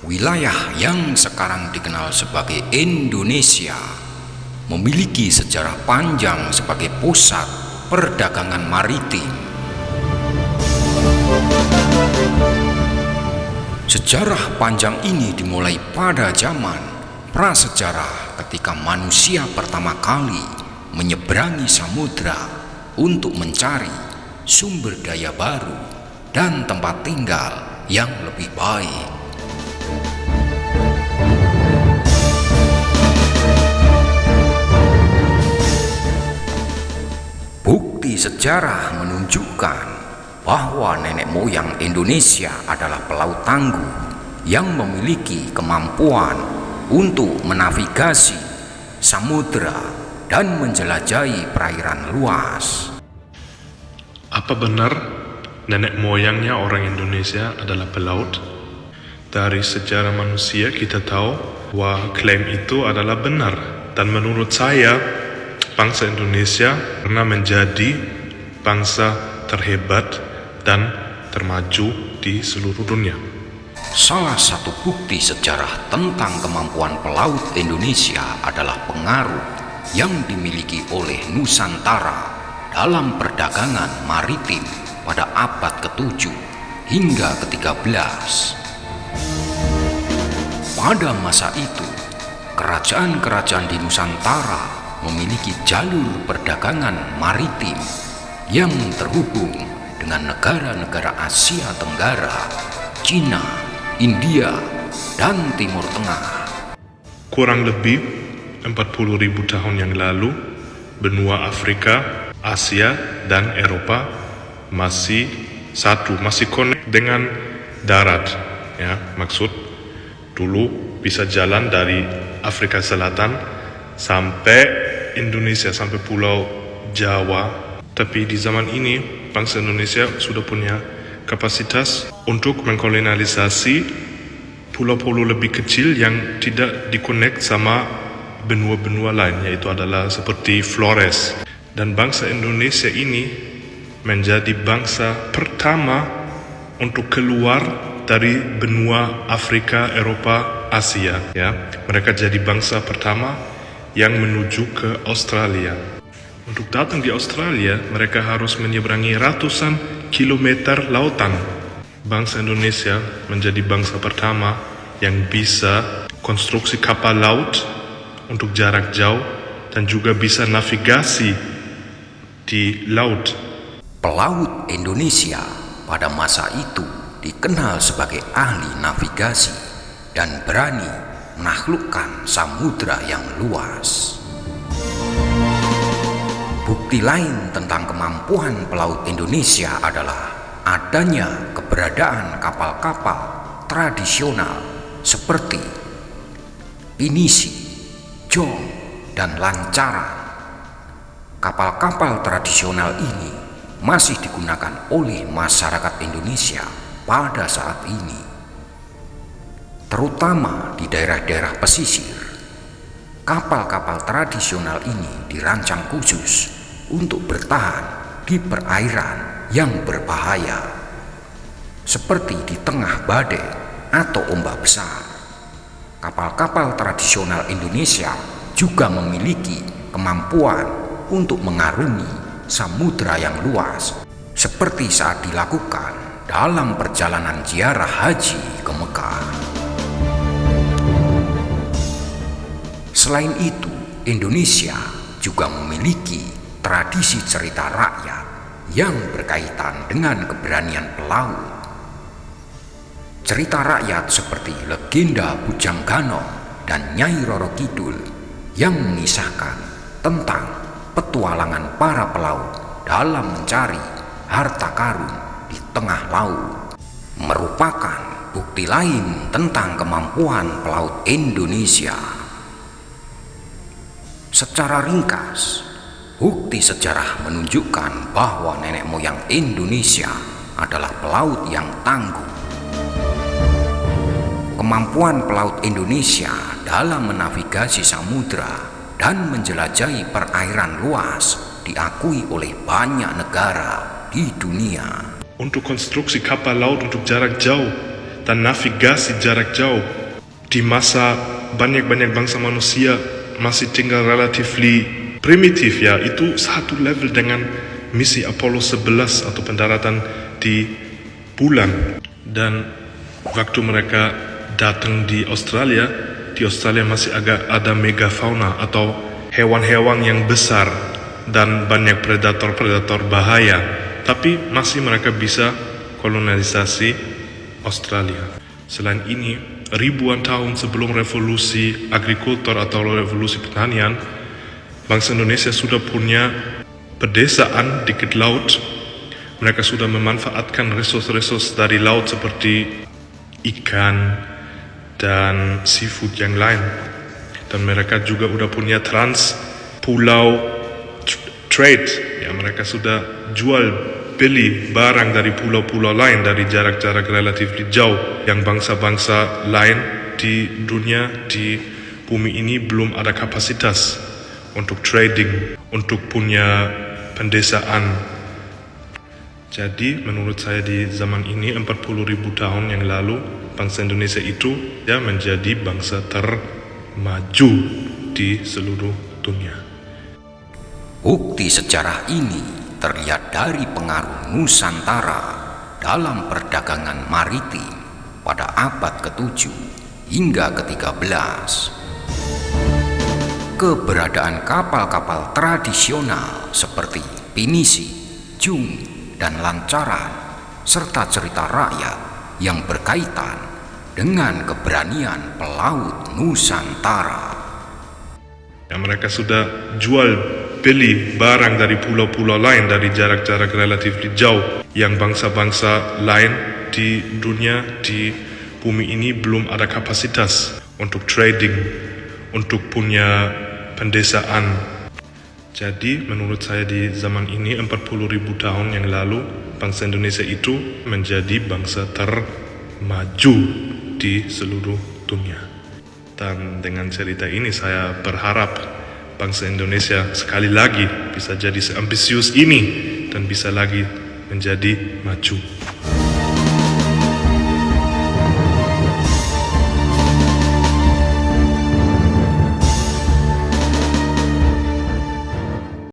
Wilayah yang sekarang dikenal sebagai Indonesia memiliki sejarah panjang sebagai pusat perdagangan maritim. Sejarah panjang ini dimulai pada zaman prasejarah ketika manusia pertama kali menyeberangi samudra untuk mencari sumber daya baru dan tempat tinggal yang lebih baik. Bukti sejarah menunjukkan bahwa nenek moyang Indonesia adalah pelaut tangguh yang memiliki kemampuan untuk menavigasi samudera dan menjelajahi perairan luas. Apa benar nenek moyangnya orang Indonesia adalah pelaut? Dari sejarah manusia kita tahu bahwa klaim itu adalah benar. Dan menurut saya, bangsa Indonesia pernah menjadi bangsa terhebat dan termaju di seluruh dunia. Salah satu bukti sejarah tentang kemampuan pelaut Indonesia adalah pengaruh yang dimiliki oleh Nusantara dalam perdagangan maritim pada abad ke-7 hingga ke-13. Pada masa itu, kerajaan-kerajaan di Nusantara memiliki jalur perdagangan maritim yang terhubung dengan negara-negara Asia Tenggara, Cina, India, dan Timur Tengah. Kurang lebih 40.000 tahun yang lalu, benua Afrika, Asia, dan Eropa masih connect dengan darat. Ya, maksud dulu bisa jalan dari Afrika Selatan sampai Indonesia, sampai Pulau Jawa. Tapi di zaman ini, bangsa Indonesia sudah punya kapasitas untuk mengkolonialisasi pulau-pulau lebih kecil yang tidak dikonek sama benua-benua lain, yaitu adalah seperti Flores. Dan bangsa Indonesia ini menjadi bangsa pertama untuk keluar dari benua Afrika, Eropa, Asia. Ya, mereka jadi bangsa pertama yang menuju ke Australia. Untuk datang di Australia, mereka harus menyeberangi ratusan kilometer lautan. Bangsa Indonesia menjadi bangsa pertama yang bisa konstruksi kapal laut untuk jarak jauh dan juga bisa navigasi di laut. Pelaut Indonesia pada masa itu dikenal sebagai ahli navigasi dan berani menaklukkan samudra yang luas. Bukti lain tentang kemampuan pelaut Indonesia adalah adanya keberadaan kapal-kapal tradisional seperti pinisi, jong, dan lancaran. Kapal-kapal tradisional ini masih digunakan oleh masyarakat Indonesia pada saat ini, terutama di daerah-daerah pesisir. Kapal-kapal tradisional ini dirancang khusus untuk bertahan di perairan yang berbahaya, seperti di tengah badai atau ombak besar. Kapal-kapal tradisional Indonesia juga memiliki kemampuan untuk mengarungi samudra yang luas, seperti saat dilakukan dalam perjalanan ziarah haji ke Mekah. Selain itu, Indonesia juga memiliki tradisi cerita rakyat yang berkaitan dengan keberanian pelaut. Cerita rakyat seperti legenda Bujang Ganong dan Nyai Roro Kidul yang mengisahkan tentang petualangan para pelaut dalam mencari harta karun di tengah laut merupakan bukti lain tentang kemampuan pelaut Indonesia. Secara ringkas, bukti sejarah menunjukkan bahwa nenek moyang Indonesia adalah pelaut yang tangguh. Kemampuan pelaut Indonesia dalam menavigasi samudra dan menjelajahi perairan luas diakui oleh banyak negara di dunia. Untuk konstruksi kapal laut untuk jarak jauh dan navigasi jarak jauh, di masa banyak-banyak bangsa manusia masih tinggal relatively primitif ya, itu satu level dengan misi Apollo 11 atau pendaratan di bulan. Dan waktu mereka datang di Australia masih agak ada megafauna atau hewan-hewan yang besar dan banyak predator-predator bahaya, tapi masih mereka bisa kolonisasi Australia. Selain ini, ribuan tahun sebelum revolusi agrikultur atau revolusi pertanian, bangsa Indonesia sudah punya pedesaan dekat laut. Mereka sudah memanfaatkan resource-resource dari laut seperti ikan dan seafood yang lain. Dan mereka juga udah punya pulau trade. Ya, mereka sudah jual beli barang dari pulau-pulau lain dari jarak-jarak relatif jauh yang bangsa-bangsa lain di dunia, di bumi ini belum ada kapasitas untuk trading, untuk punya pendesaan. Jadi menurut saya di zaman ini 40.000 tahun yang lalu bangsa Indonesia itu ya menjadi bangsa termaju di seluruh dunia. Bukti sejarah ini terlihat dari pengaruh Nusantara dalam perdagangan maritim pada abad ke-7 hingga ke-13. Keberadaan kapal-kapal tradisional seperti pinisi, jung, dan lancaran, serta cerita rakyat yang berkaitan dengan keberanian pelaut Nusantara. Ya, mereka sudah jual beli barang dari pulau-pulau lain dari jarak-jarak relatif jauh yang bangsa-bangsa lain di dunia, di bumi ini belum ada kapasitas untuk trading, untuk punya pendesaan. Jadi menurut saya di zaman ini 40.000 tahun yang lalu bangsa Indonesia itu menjadi bangsa termaju di seluruh dunia. Dan dengan cerita ini saya berharap bangsa Indonesia sekali lagi bisa jadi seambisius ini dan bisa lagi menjadi maju.